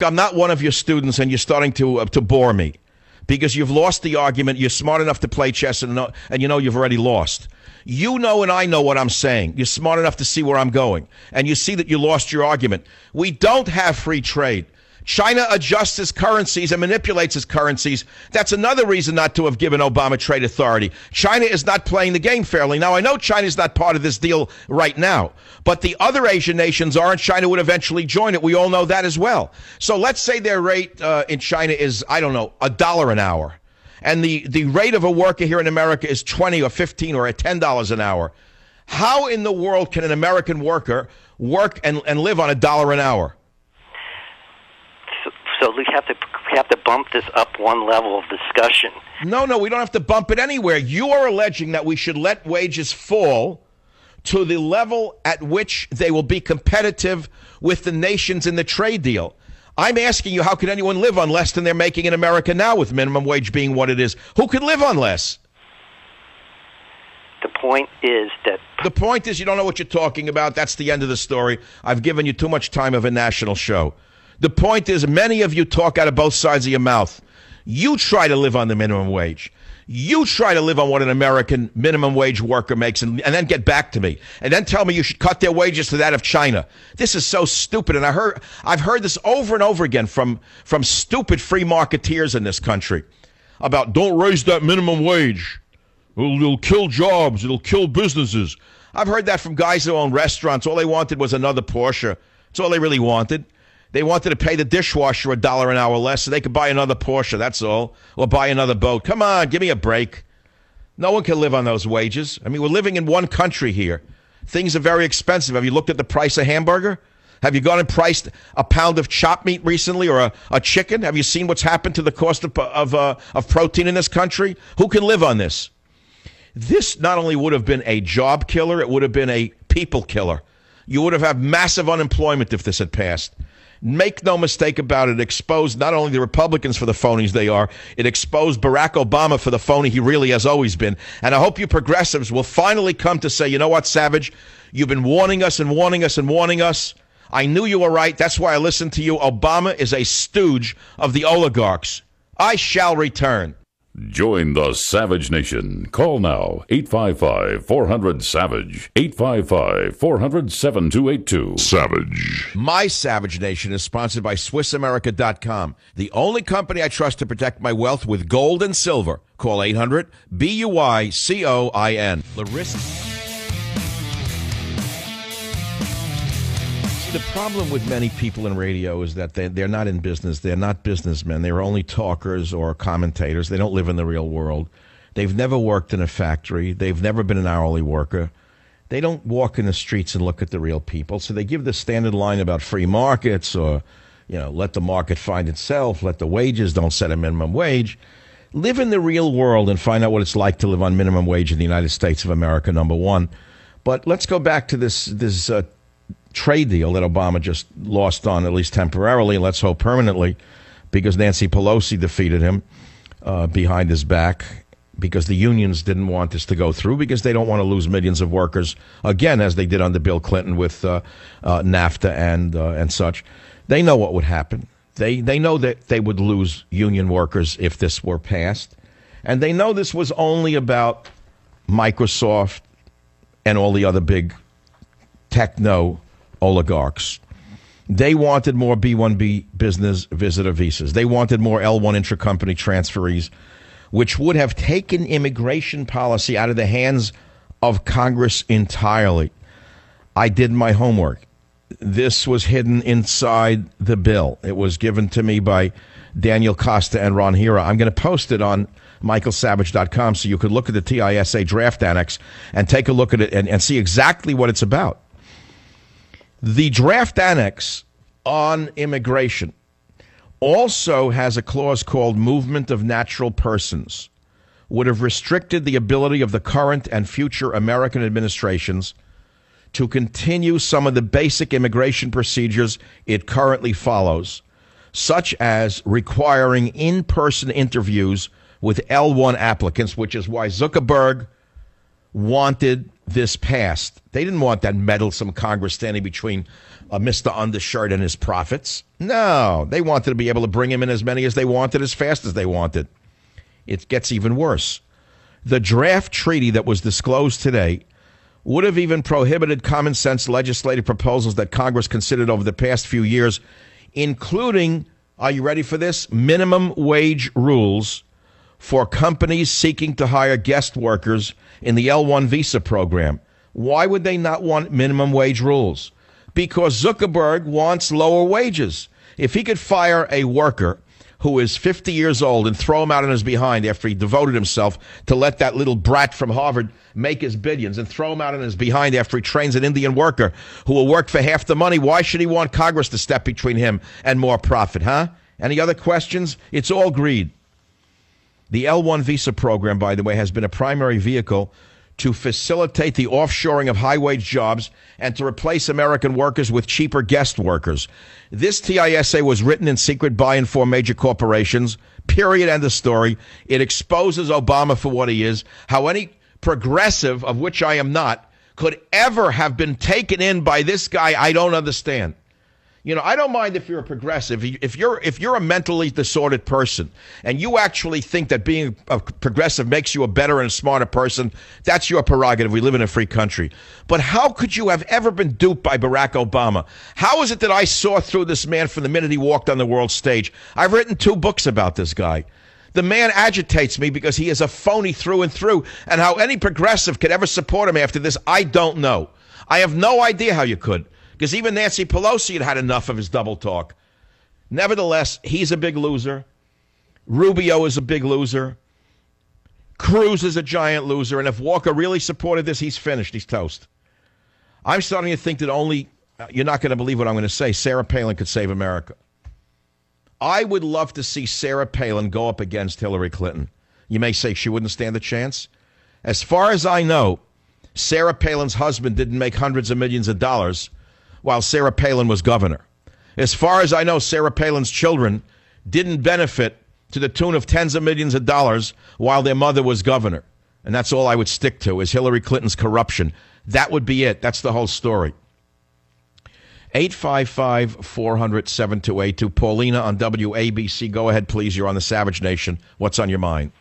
I'm not one of your students, and you're starting to bore me because you've lost the argument. You're smart enough to play chess, and you know you've already lost. You know and I know what I'm saying. You're smart enough to see where I'm going, and you see that you lost your argument. We don't have free trade. China adjusts its currencies and manipulates its currencies. That's another reason not to have given Obama trade authority. China is not playing the game fairly. Now, I know China is not part of this deal right now, but the other Asian nations are, and China would eventually join it. We all know that as well. So let's say their rate in China is, I don't know, $1 an hour. And the rate of a worker here in America is $20 or $15 or $10 an hour. How in the world can an American worker work and live on $1 an hour? So we have to bump this up one level of discussion. No, we don't have to bump it anywhere. You are alleging that we should let wages fall to the level at which they will be competitive with the nations in the trade deal. I'm asking you, how can anyone live on less than they're making in America now, with minimum wage being what it is? Who can live on less? The point is you don't know what you're talking about. That's the end of the story. I've given you too much time of a national show. The point is, many of you talk out of both sides of your mouth. You try to live on the minimum wage. You try to live on what an American minimum wage worker makes and then get back to me. And then tell me you should cut their wages to that of China. This is so stupid. And I've heard this over and over again from stupid free marketeers in this country about don't raise that minimum wage. It'll kill jobs. It'll kill businesses. I've heard that from guys who own restaurants. All they wanted was another Porsche. That's all they really wanted. They wanted to pay the dishwasher $1 an hour less so they could buy another Porsche, that's all, or buy another boat. Come on, give me a break. No one can live on those wages. I mean, we're living in one country here. Things are very expensive. Have you looked at the price of hamburger? Have you gone and priced a pound of chopped meat recently, or a chicken? Have you seen what's happened to the cost of protein in this country? Who can live on this? This not only would have been a job killer, it would have been a people killer. You would have had massive unemployment if this had passed. Make no mistake about it, exposed not only the Republicans for the phonies they are, it exposed Barack Obama for the phony he really has always been. And I hope you progressives will finally come to say, you know what, Savage, you've been warning us and warning us and warning us. I knew you were right. That's why I listened to you. Obama is a stooge of the oligarchs. I shall return. Join the Savage Nation. Call now, 855-400-SAVAGE, 855-400-7282. Savage. My Savage Nation is sponsored by SwissAmerica.com, the only company I trust to protect my wealth with gold and silver. Call 800-BUICOIN. The risk. The problem with many people in radio is that they're not in business. They're not businessmen. They're only talkers or commentators. They don't live in the real world. They've never worked in a factory. They've never been an hourly worker. They don't walk in the streets and look at the real people. So they give the standard line about free markets or, let the market find itself, let the wages, don't set a minimum wage. Live in the real world and find out what it's like to live on minimum wage in the United States of America, number one. But let's go back to this trade deal that Obama just lost on, at least temporarily, let's hope permanently, because Nancy Pelosi defeated him behind his back, because the unions didn't want this to go through, because they don't want to lose millions of workers again, as they did under Bill Clinton with NAFTA and such. They know what would happen. They know that they would lose union workers if this were passed, and they know this was only about Microsoft and all the other big techno oligarchs. They wanted more B-1B business visitor visas. They wanted more L-1 intracompany transferees, which would have taken immigration policy out of the hands of Congress entirely. I did my homework. This was hidden inside the bill. It was given to me by Daniel Costa and Ron Hira. I'm going to post it on michaelsavage.com so you could look at the TISA draft annex and take a look at it and see exactly what it's about. The draft annex on immigration also has a clause called movement of natural persons, would have restricted the ability of the current and future American administrations to continue some of the basic immigration procedures it currently follows, such as requiring in-person interviews with L1 applicants, which is why Zuckerberg wanted this passed, they didn't want that meddlesome Congress standing between Mr. Undershirt and his profits. No, they wanted to be able to bring him in as many as they wanted, as fast as they wanted. It gets even worse. The draft treaty that was disclosed today would have even prohibited common sense legislative proposals that Congress considered over the past few years, including, are you ready for this, minimum wage rules for companies seeking to hire guest workers in the L-1 visa program. Why would they not want minimum wage rules? Because Zuckerberg wants lower wages. If he could fire a worker who is 50 years old and throw him out on his behind after he devoted himself to let that little brat from Harvard make his billions, and throw him out on his behind after he trains an Indian worker who will work for half the money, why should he want Congress to step between him and more profit, huh? Any other questions? It's all greed. The L-1 visa program, by the way, has been a primary vehicle to facilitate the offshoring of high-wage jobs and to replace American workers with cheaper guest workers. This TISA was written in secret by and for major corporations, period, end of story. It exposes Obama for what he is, how any progressive, of which I am not, could ever have been taken in by this guy. I don't understand. You know, I don't mind if you're a progressive. If you're a mentally disordered person and you actually think that being a progressive makes you a better and a smarter person, that's your prerogative. We live in a free country. But how could you have ever been duped by Barack Obama? How is it that I saw through this man from the minute he walked on the world stage? I've written 2 books about this guy. The man agitates me because he is a phony through and through. And how any progressive could ever support him after this, I don't know. I have no idea how you could. Because even Nancy Pelosi had enough of his double talk. Nevertheless, he's a big loser. Rubio is a big loser. Cruz is a giant loser. And if Walker really supported this, he's finished. He's toast. I'm starting to think that only, you're not going to believe what I'm going to say, Sarah Palin could save America. I would love to see Sarah Palin go up against Hillary Clinton. You may say she wouldn't stand a chance. As far as I know, Sarah Palin's husband didn't make hundreds of millions of dollars while Sarah Palin was governor. As far as I know, Sarah Palin's children didn't benefit to the tune of tens of millions of dollars while their mother was governor. And that's all I would stick to, is Hillary Clinton's corruption. That would be it. That's the whole story. 855-400-7282. Paulina on WABC. Go ahead, please. You're on the Savage Nation. What's on your mind?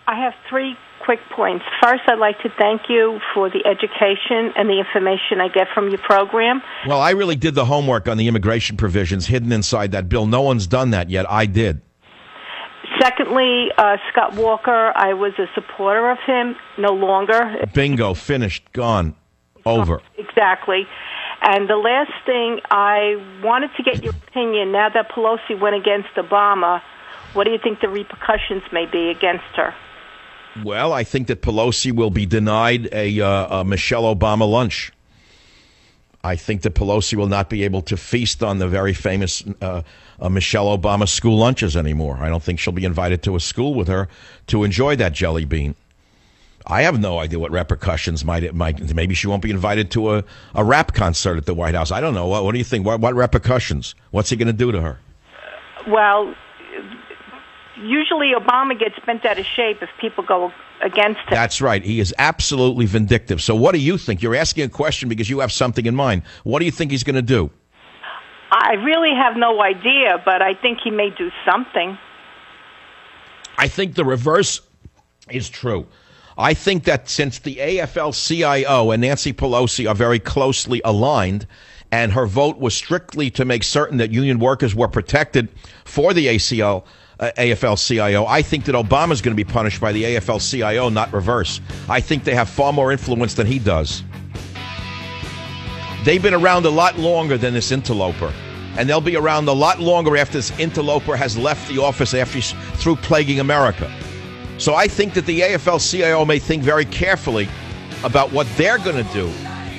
I have 3 quick points. First, I'd like to thank you for the education and the information I get from your program. Well, I really did the homework on the immigration provisions hidden inside that bill. No one's done that yet. I did. Secondly, Scott Walker, I was a supporter of him. No longer. Bingo. Finished. Gone. Over. Exactly. And the last thing, I wanted to get your opinion. Now that Pelosi went against Obama, what do you think the repercussions may be against her? Well, I think that Pelosi will be denied a Michelle Obama lunch. I think that Pelosi will not be able to feast on the very famous Michelle Obama school lunches anymore. I don't think she'll be invited to a school with her to enjoy that jelly bean. I have no idea what repercussions might. Maybe she won't be invited to a rap concert at the White House. I don't know. What do you think? What repercussions? What's he going to do to her? Well, usually Obama gets bent out of shape if people go against him. That's right. He is absolutely vindictive. So what do you think? You're asking a question because you have something in mind. What do you think he's going to do? I really have no idea, but I think he may do something. I think the reverse is true. I think that since the AFL-CIO and Nancy Pelosi are very closely aligned, and her vote was strictly to make certain that union workers were protected for the AFL-CIO, I think that Obama's going to be punished by the AFL-CIO, not reverse. I think they have far more influence than he does. They've been around a lot longer than this interloper, and they'll be around a lot longer after this interloper has left the office after he's through plaguing America. So I think that the AFL-CIO may think very carefully about what they're going to do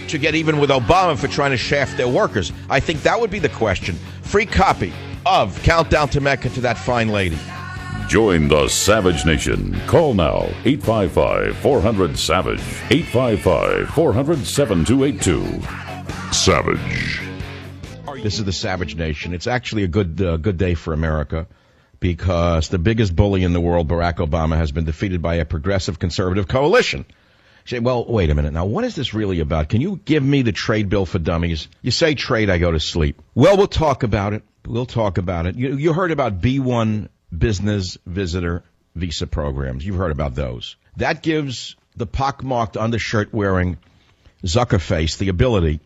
to get even with Obama for trying to shaft their workers. I think that would be the question. Free copy of Countdown to Mecca to that fine lady. Join the Savage Nation. Call now, 855-400-SAVAGE, 855-400-7282. Savage. This is the Savage Nation. It's actually a good day for America, because the biggest bully in the world, Barack Obama, has been defeated by a progressive conservative coalition. Say, well, wait a minute. Now, what is this really about? Can you give me the trade bill for dummies? You say trade, I go to sleep. Well, we'll talk about it. We'll talk about it. You heard about B-1 business visitor visa programs. You've heard about those. That gives the pockmarked undershirt-wearing Zuckerface the ability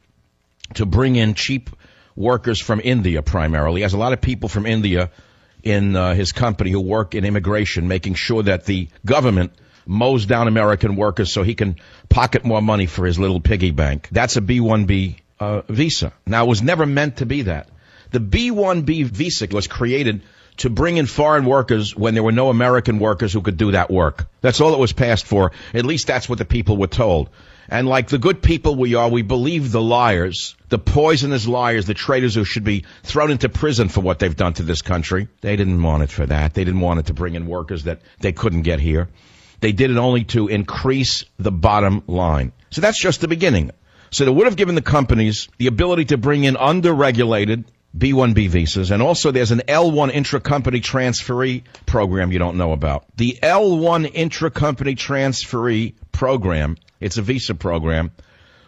to bring in cheap workers from India primarily. He has a lot of people from India in his company who work in immigration, making sure that the government mows down American workers so he can pocket more money for his little piggy bank. That's a B-1B visa. Now, it was never meant to be that. The B-1B visa was created to bring in foreign workers when there were no American workers who could do that work. That's all it was passed for. At least that's what the people were told. And like the good people we are, we believe the liars, the poisonous liars, the traitors who should be thrown into prison for what they've done to this country. They didn't want it for that. They didn't want it to bring in workers that they couldn't get here. They did it only to increase the bottom line. So that's just the beginning. So they would have given the companies the ability to bring in under-regulated B-1B visas, and also there's an L-1 intra-company transferee program you don't know about. The L-1 intra-company transferee program, it's a visa program,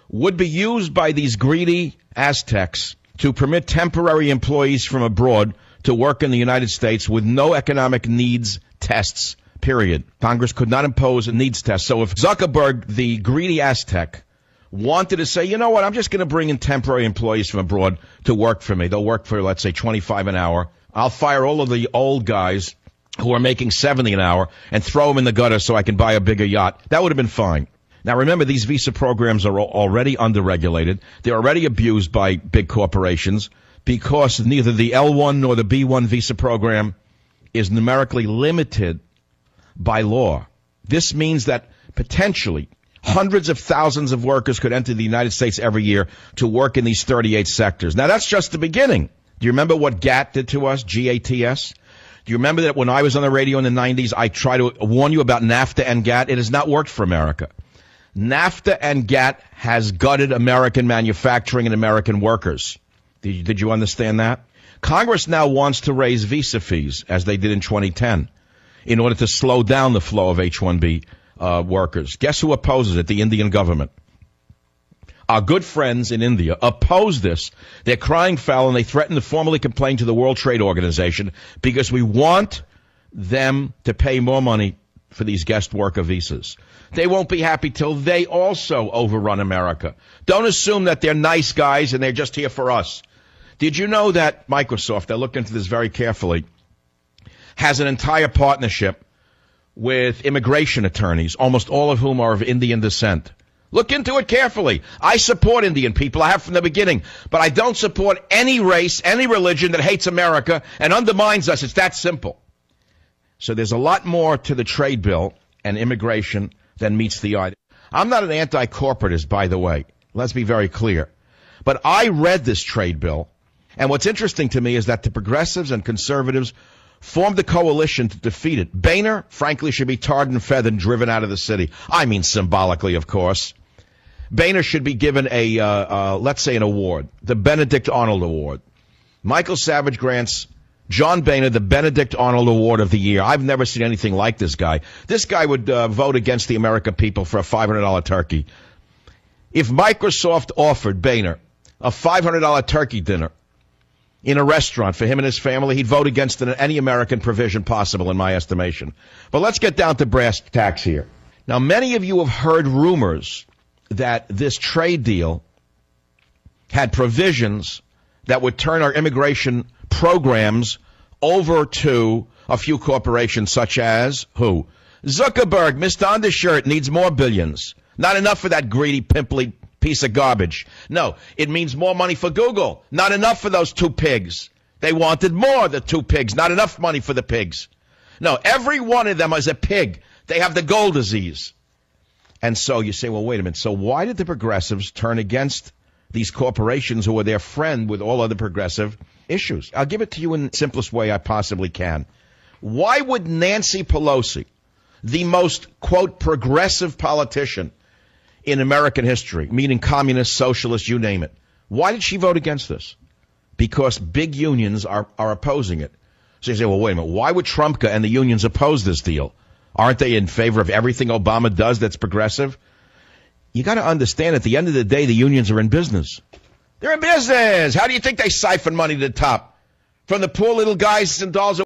would be used by these greedy Aztecs to permit temporary employees from abroad to work in the United States with no economic needs tests, period. Congress could not impose a needs test. So if Zuckerberg, the greedy Aztec, wanted to say, you know what, I'm just going to bring in temporary employees from abroad to work for me. They'll work for, let's say, $25 an hour. I'll fire all of the old guys who are making $70 an hour and throw them in the gutter so I can buy a bigger yacht. That would have been fine. Now, remember, these visa programs are already underregulated. They're already abused by big corporations because neither the L1 nor the B1 visa program is numerically limited by law. This means that potentially hundreds of thousands of workers could enter the United States every year to work in these 38 sectors. Now, that's just the beginning. Do you remember what GATT did to us, GATS? Do you remember that when I was on the radio in the 90s, I tried to warn you about NAFTA and GATT? It has not worked for America. NAFTA and GATT has gutted American manufacturing and American workers. Did you understand that? Congress now wants to raise visa fees, as they did in 2010, in order to slow down the flow of H-1B workers. Guess who opposes it? The Indian government. Our good friends in India oppose this. They're crying foul, and they threaten to formally complain to the World Trade Organization because we want them to pay more money for these guest worker visas. They won't be happy till they also overrun America. Don't assume that they're nice guys and they're just here for us. Did you know that Microsoft, I looked into this very carefully, has an entire partnership with immigration attorneys, almost all of whom are of Indian descent? Look into it carefully. I support Indian people. I have from the beginning. But I don't support any race, any religion that hates America and undermines us. It's that simple. So there's a lot more to the trade bill and immigration than meets the eye. I'm not an anti-corporatist, by the way. Let's be very clear. But I read this trade bill, and what's interesting to me is that the progressives and conservatives formed a coalition to defeat it. Boehner, frankly, should be tarred and feathered and driven out of the city. I mean symbolically, of course. Boehner should be given let's say, an award, the Benedict Arnold Award. Michael Savage grants John Boehner the Benedict Arnold Award of the Year. I've never seen anything like this guy. This guy would vote against the American people for a $500 turkey. If Microsoft offered Boehner a $500 turkey dinner in a restaurant for him and his family, he'd vote against any American provision possible, in my estimation. But let's get down to brass tacks here. Now, many of you have heard rumors that this trade deal had provisions that would turn our immigration programs over to a few corporations such as who? Zuckerberg, Mr. Undershirt, needs more billions. Not enough for that greedy, pimply piece of garbage. No, it means more money for Google. Not enough for those two pigs. They wanted more, the two pigs. Not enough money for the pigs. No, every one of them is a pig. They have the gold disease. And so you say, well, wait a minute. So why did the progressives turn against these corporations who were their friend with all other progressive issues? I'll give it to you in the simplest way I possibly can. Why would Nancy Pelosi, the most, quote, progressive politician in American history, meaning communist, socialist, you name it, why did she vote against this? Because big unions are opposing it. So you say, well, wait a minute. Why would Trumka and the unions oppose this deal? Aren't they in favor of everything Obama does that's progressive? You got to understand, at the end of the day, the unions are in business. They're in business. How do you think they siphon money to the top? From the poor little guys and dolls